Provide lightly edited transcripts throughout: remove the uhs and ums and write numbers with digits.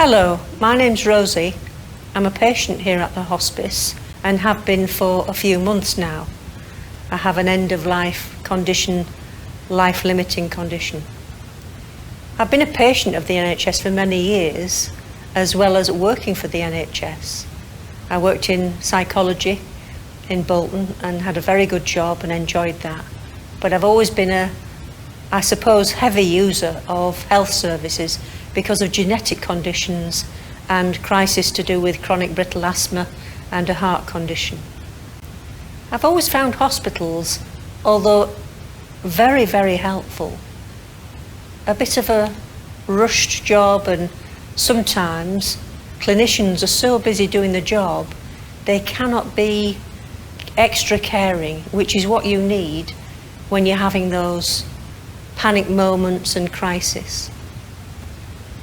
Hello, my name's Rosie. I'm a patient here at the hospice and have been for a few months now. I have an end-of-life condition, life-limiting condition. I've been a patient of the NHS for many years, as well as working for the NHS. I worked in psychology in Bolton and had a very good job and enjoyed that. But I've always been I suppose, heavy user of health services because of genetic conditions and crisis to do with chronic brittle asthma and a heart condition. I've always found hospitals, although very, very helpful, a bit of a rushed job, and sometimes clinicians are so busy doing the job they cannot be extra caring, which is what you need when you're having those panic moments and crisis.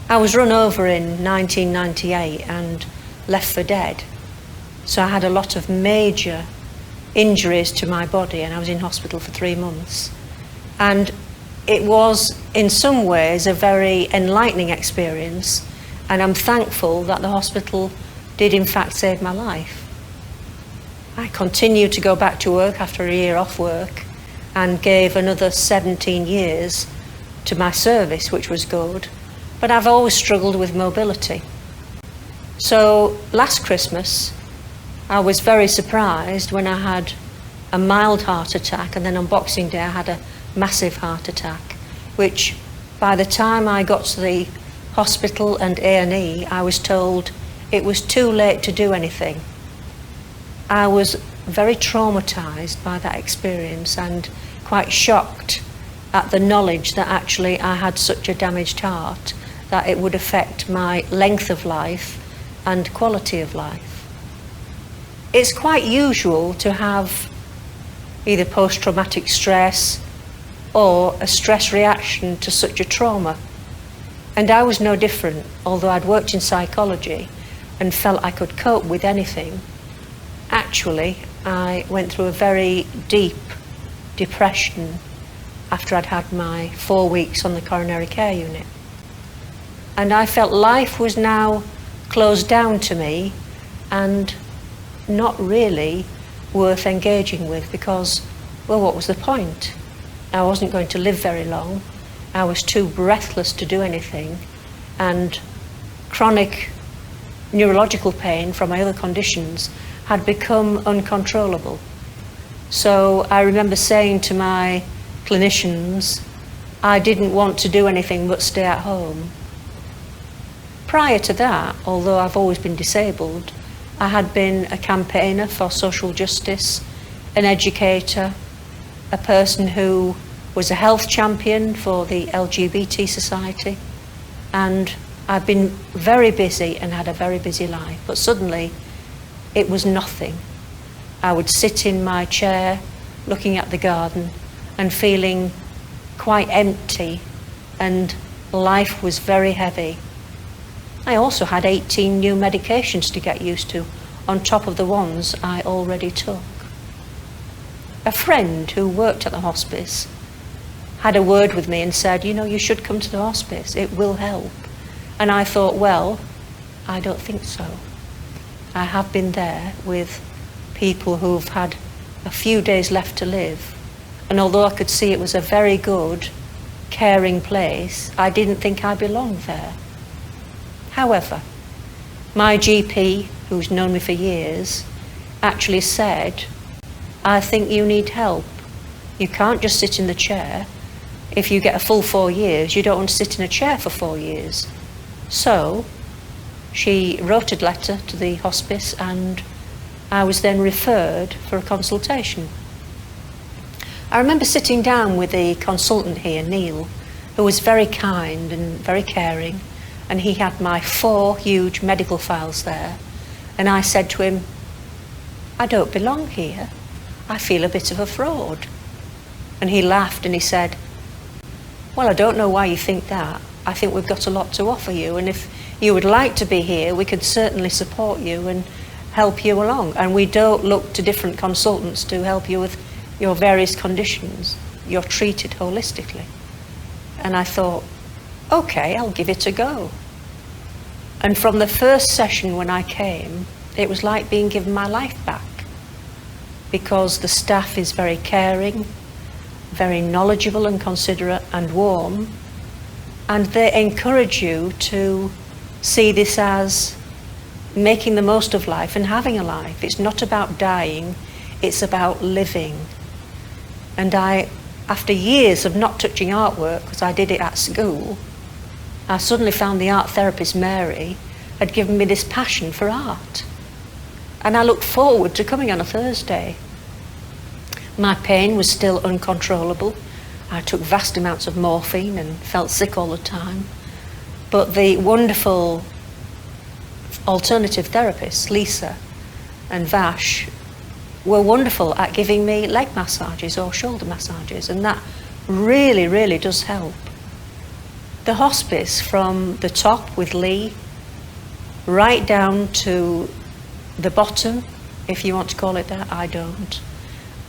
I was run over in 1998 and left for dead. So I had a lot of major injuries to my body and I was in hospital for 3 months. And it was in some ways a very enlightening experience, and I'm thankful that the hospital did in fact save my life. I continued to go back to work after a year off work and gave another 17 years to my service, which was good, but I've always struggled with mobility. So last Christmas, I was very surprised when I had a mild heart attack, and then on Boxing Day I had a massive heart attack, which by the time I got to the hospital and A&E, I was told it was too late to do anything. I was very traumatised by that experience and quite shocked at the knowledge that actually I had such a damaged heart that it would affect my length of life and quality of life. It's quite usual to have either post-traumatic stress or a stress reaction to such a trauma. And I was no different, although I'd worked in psychology and felt I could cope with anything. Actually, I went through a very deep depression after I'd had my 4 weeks on the coronary care unit. And I felt life was now closed down to me and not really worth engaging with because, well, what was the point? I wasn't going to live very long. I was too breathless to do anything, and chronic neurological pain from my other conditions had become uncontrollable. So I remember saying to my clinicians, I didn't want to do anything but stay at home. Prior to that, although I've always been disabled, I had been a campaigner for social justice, an educator, a person who was a health champion for the LGBT society, and I've been very busy and had a very busy life. But suddenly, it was nothing. I would sit in my chair looking at the garden and feeling quite empty, and life was very heavy. I also had 18 new medications to get used to, on top of the ones I already took. A friend who worked at the hospice had a word with me and said, you know, you should come to the hospice, it will help. And I thought, well, I don't think so. I have been there with people who've had a few days left to live, and although I could see it was a very good, caring place, I didn't think I belonged there. However, my GP, who's known me for years, actually said, I think you need help. You can't just sit in the chair. If you get a full 4 years, you don't want to sit in a chair for 4 years. So she wrote a letter to the hospice and I was then referred for a consultation. I remember sitting down with the consultant here, Neil, who was very kind and very caring, and he had my 4 huge medical files there, and I said to him, I don't belong here. I feel a bit of a fraud. And he laughed and he said, well, I don't know why you think that. I think we've got a lot to offer you, and if you would like to be here, we could certainly support you and help you along. And we don't look to different consultants to help you with your various conditions. You're treated holistically. And I thought, okay, I'll give it a go. And from the first session when I came, it was like being given my life back, because the staff is very caring, very knowledgeable and considerate and warm, and they encourage you to see this as making the most of life and having a life. It's not about dying, it's about living. And after years of not touching artwork, because I did it at school, I suddenly found the art therapist Mary had given me this passion for art. And I looked forward to coming on a Thursday. My pain was still uncontrollable. I took vast amounts of morphine and felt sick all the time. But the wonderful alternative therapists, Lisa and Vash, were wonderful at giving me leg massages or shoulder massages, and that really, really does help. The hospice, from the top with Lee, right down to the bottom, if you want to call it that, I don't,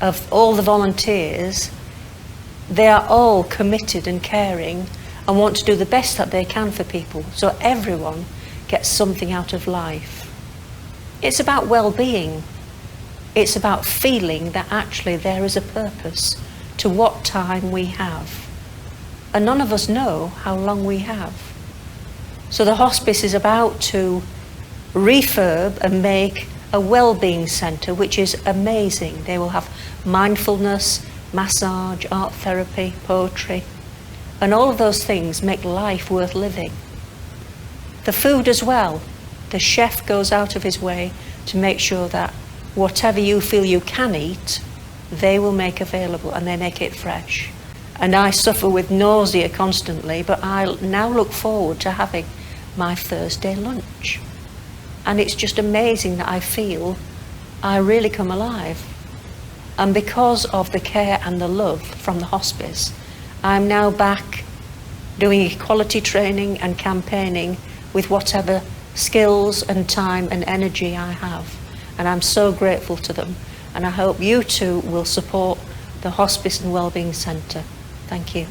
of all the volunteers, they are all committed and caring and want to do the best that they can for people, so everyone gets something out of life. It's about well-being. It's about feeling that actually there is a purpose to what time we have. And none of us know how long we have. So the hospice is about to refurb and make a well-being centre, which is amazing. They will have mindfulness, massage, art therapy, poetry, and all of those things make life worth living. The food as well. The chef goes out of his way to make sure that whatever you feel you can eat, they will make available, and they make it fresh. And I suffer with nausea constantly, but I now look forward to having my Thursday lunch. And it's just amazing that I feel I really come alive. And because of the care and the love from the hospice, I'm now back doing equality training and campaigning with whatever skills and time and energy I have. And I'm so grateful to them. And I hope you too will support the Hospice and Wellbeing Centre. Thank you.